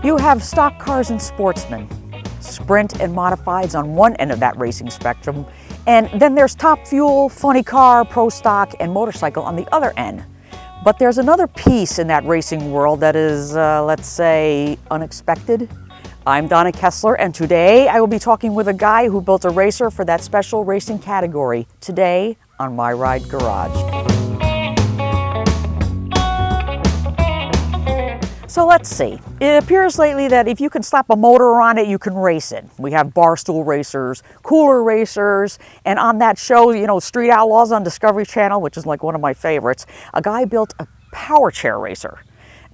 You have stock cars and sportsmen, sprint and modifieds on one end of that racing spectrum, and then there's top fuel, funny car, pro stock, and motorcycle on the other end. But there's another piece in that racing world that is, let's say, unexpected. I'm Donna Kessler, and today I will be talking with a guy who built a racer for that special racing category, today on My Ride Garage. So let's see. It appears lately that if you can slap a motor on it, you can race it. We have barstool racers, cooler racers, and on that show, you know, Street Outlaws on Discovery Channel, which is like one of my favorites, a guy built a power chair racer.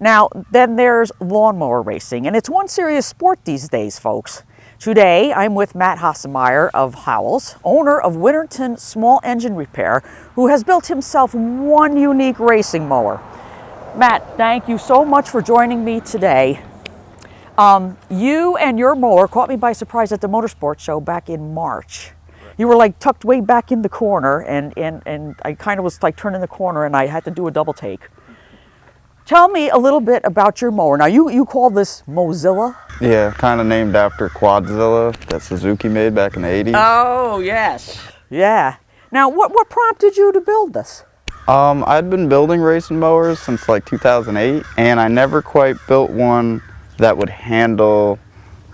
Now, then there's lawnmower racing, and it's one serious sport these days, folks. Today, I'm with Matt Hassenmayer of Howells, owner of Winterton Small Engine Repair, who has built himself one unique racing mower. Matt, thank you so much for joining me today. You and your mower caught me by surprise at the motorsports show back in March. You were like tucked way back in the corner, and I kind of was like turning the corner, and I had to do a double take. Tell me a little bit about your mower. Now, you call this Mozilla? Yeah, kind of named after Quadzilla that Suzuki made back in the 80s. Oh, yes. Yeah. Now, what prompted you to build this? I'd been building racing mowers since like 2008, and I never quite built one that would handle,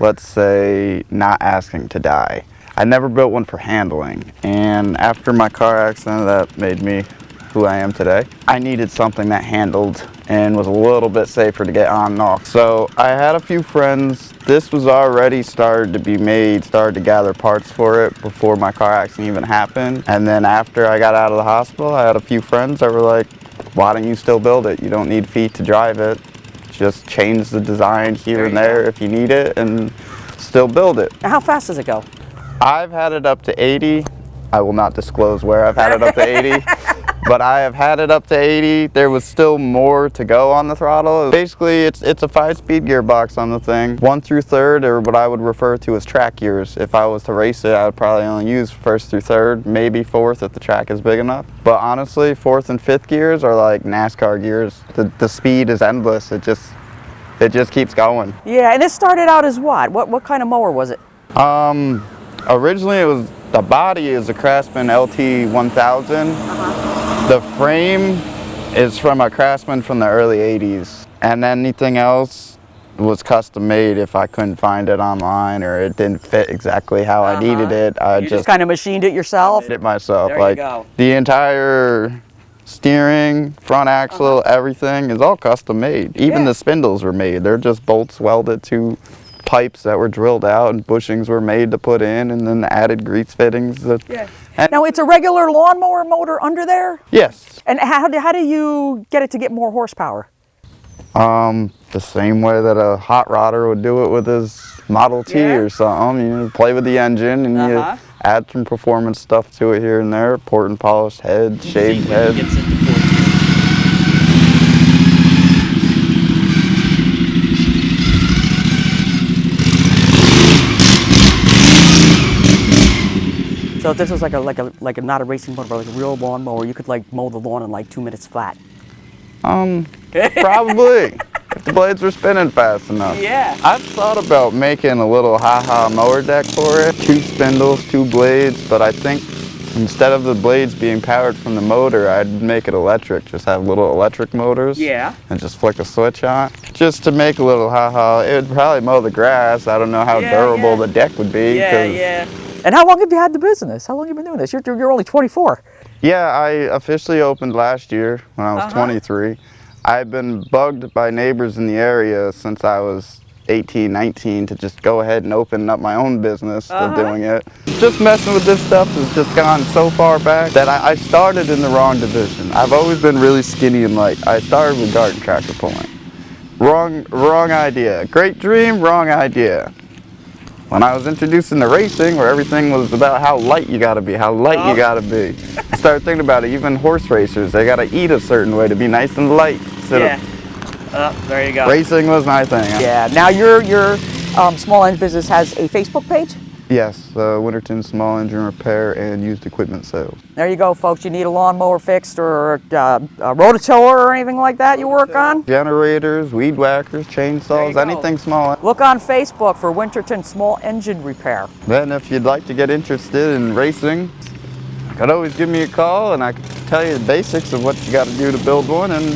let's say, not asking to die. I never built one for handling, and after my car accident that made me who I am today, I needed something that handled and was a little bit safer to get on and off. So I had a few friends. This was already started to be made, started to gather parts for it before my car accident even happened. And then after I got out of the hospital, I had a few friends that were like, why don't you still build it? You don't need feet to drive it. Just change the design here and there if you need it and still build it. How fast does it go? I've had it up to 80. I will not disclose where I've had it up to 80. But I have had it up to 80. There was still more to go on the throttle. Basically, it's a 5-speed gearbox on the thing. 1 through 3rd, or what I would refer to as track gears. If I was to race it, I would probably only use 1st through 3rd, maybe 4th if the track is big enough. But honestly, 4th and 5th gears are like NASCAR gears. The speed is endless. It just keeps going. Yeah, and it started out as what? What kind of mower was it? Originally, the body is a Craftsman LT 1000. The frame is from a Craftsman from the early 80s, and anything else was custom made if I couldn't find it online or it didn't fit exactly how I needed it. You just kind of machined it yourself? Did it myself. There like you go. The entire steering, front axle, everything is all custom made. Even the spindles were made. They're just bolts welded to pipes that were drilled out, and bushings were made to put in, and then the added grease fittings. Now, it's a regular lawnmower motor under there? Yes. And how do you get it to get more horsepower? The same way that a hot rodder would do it with his Model T or something. You play with the engine and you add some performance stuff to it here and there. Port and polished head, shaved head. So if this was like a not a racing motor, but like a real lawnmower, you could like mow the lawn in like 2 minutes flat. Probably. If the blades were spinning fast enough. Yeah. I've thought about making a little ha-ha mower deck for it. 2 spindles, 2 blades, but I think instead of the blades being powered from the motor, I'd make it electric. Just have little electric motors. Yeah. And just flick a switch on. Just to make a little ha-ha. It would probably mow the grass. I don't know how durable the deck would be. Yeah. And how long have you had the business? How long have you been doing this? You're only 24. Yeah, I officially opened last year when I was 23. I've been bugged by neighbors in the area since I was 18, 19 to just go ahead and open up my own business of doing it. Just messing with this stuff has just gone so far back that I started in the wrong division. I've always been really skinny and light. I started with garden tractor pulling. Wrong idea. Great dream, wrong idea. When I was introduced into racing, where everything was about how light you gotta be, you gotta be. I started thinking about it, even horse racers, they gotta eat a certain way to be nice and light. There you go. Racing was my thing. Yeah, now your small engine business has a Facebook page? Yes, Winterton Small Engine Repair and Used Equipment Sales. There you go, folks. You need a lawnmower fixed or a rototiller or anything like that you work on? Generators, weed whackers, chainsaws, anything small. Look on Facebook for Winterton Small Engine Repair. Then if you'd like to get interested in racing, you could always give me a call and I can tell you the basics of what you got to do to build one and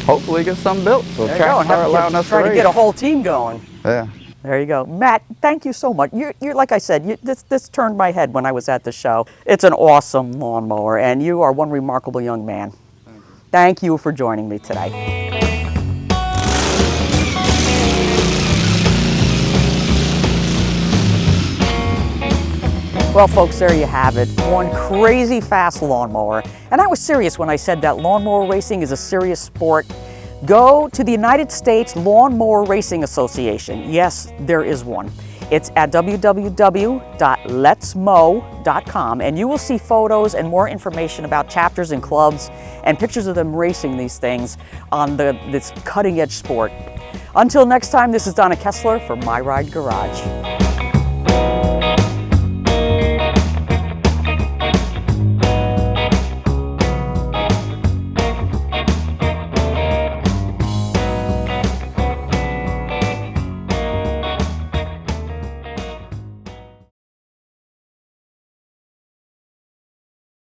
hopefully get some built. So There you go. And start allowing us try to race. get a whole team going. Yeah. There you go. Matt, thank you so much. You're like I said, this turned my head when I was at the show. It's an awesome lawnmower, and you are one remarkable young man. Thank you for joining me today. Well, folks, there you have it. One crazy fast lawnmower. And I was serious when I said that lawnmower racing is a serious sport. Go to the United States Lawnmower Racing Association. Yes, there is one. It's at www.letsmow.com, and you will see photos and more information about chapters and clubs and pictures of them racing these things on this cutting-edge sport. Until next time, this is Donna Kessler for My Ride Garage.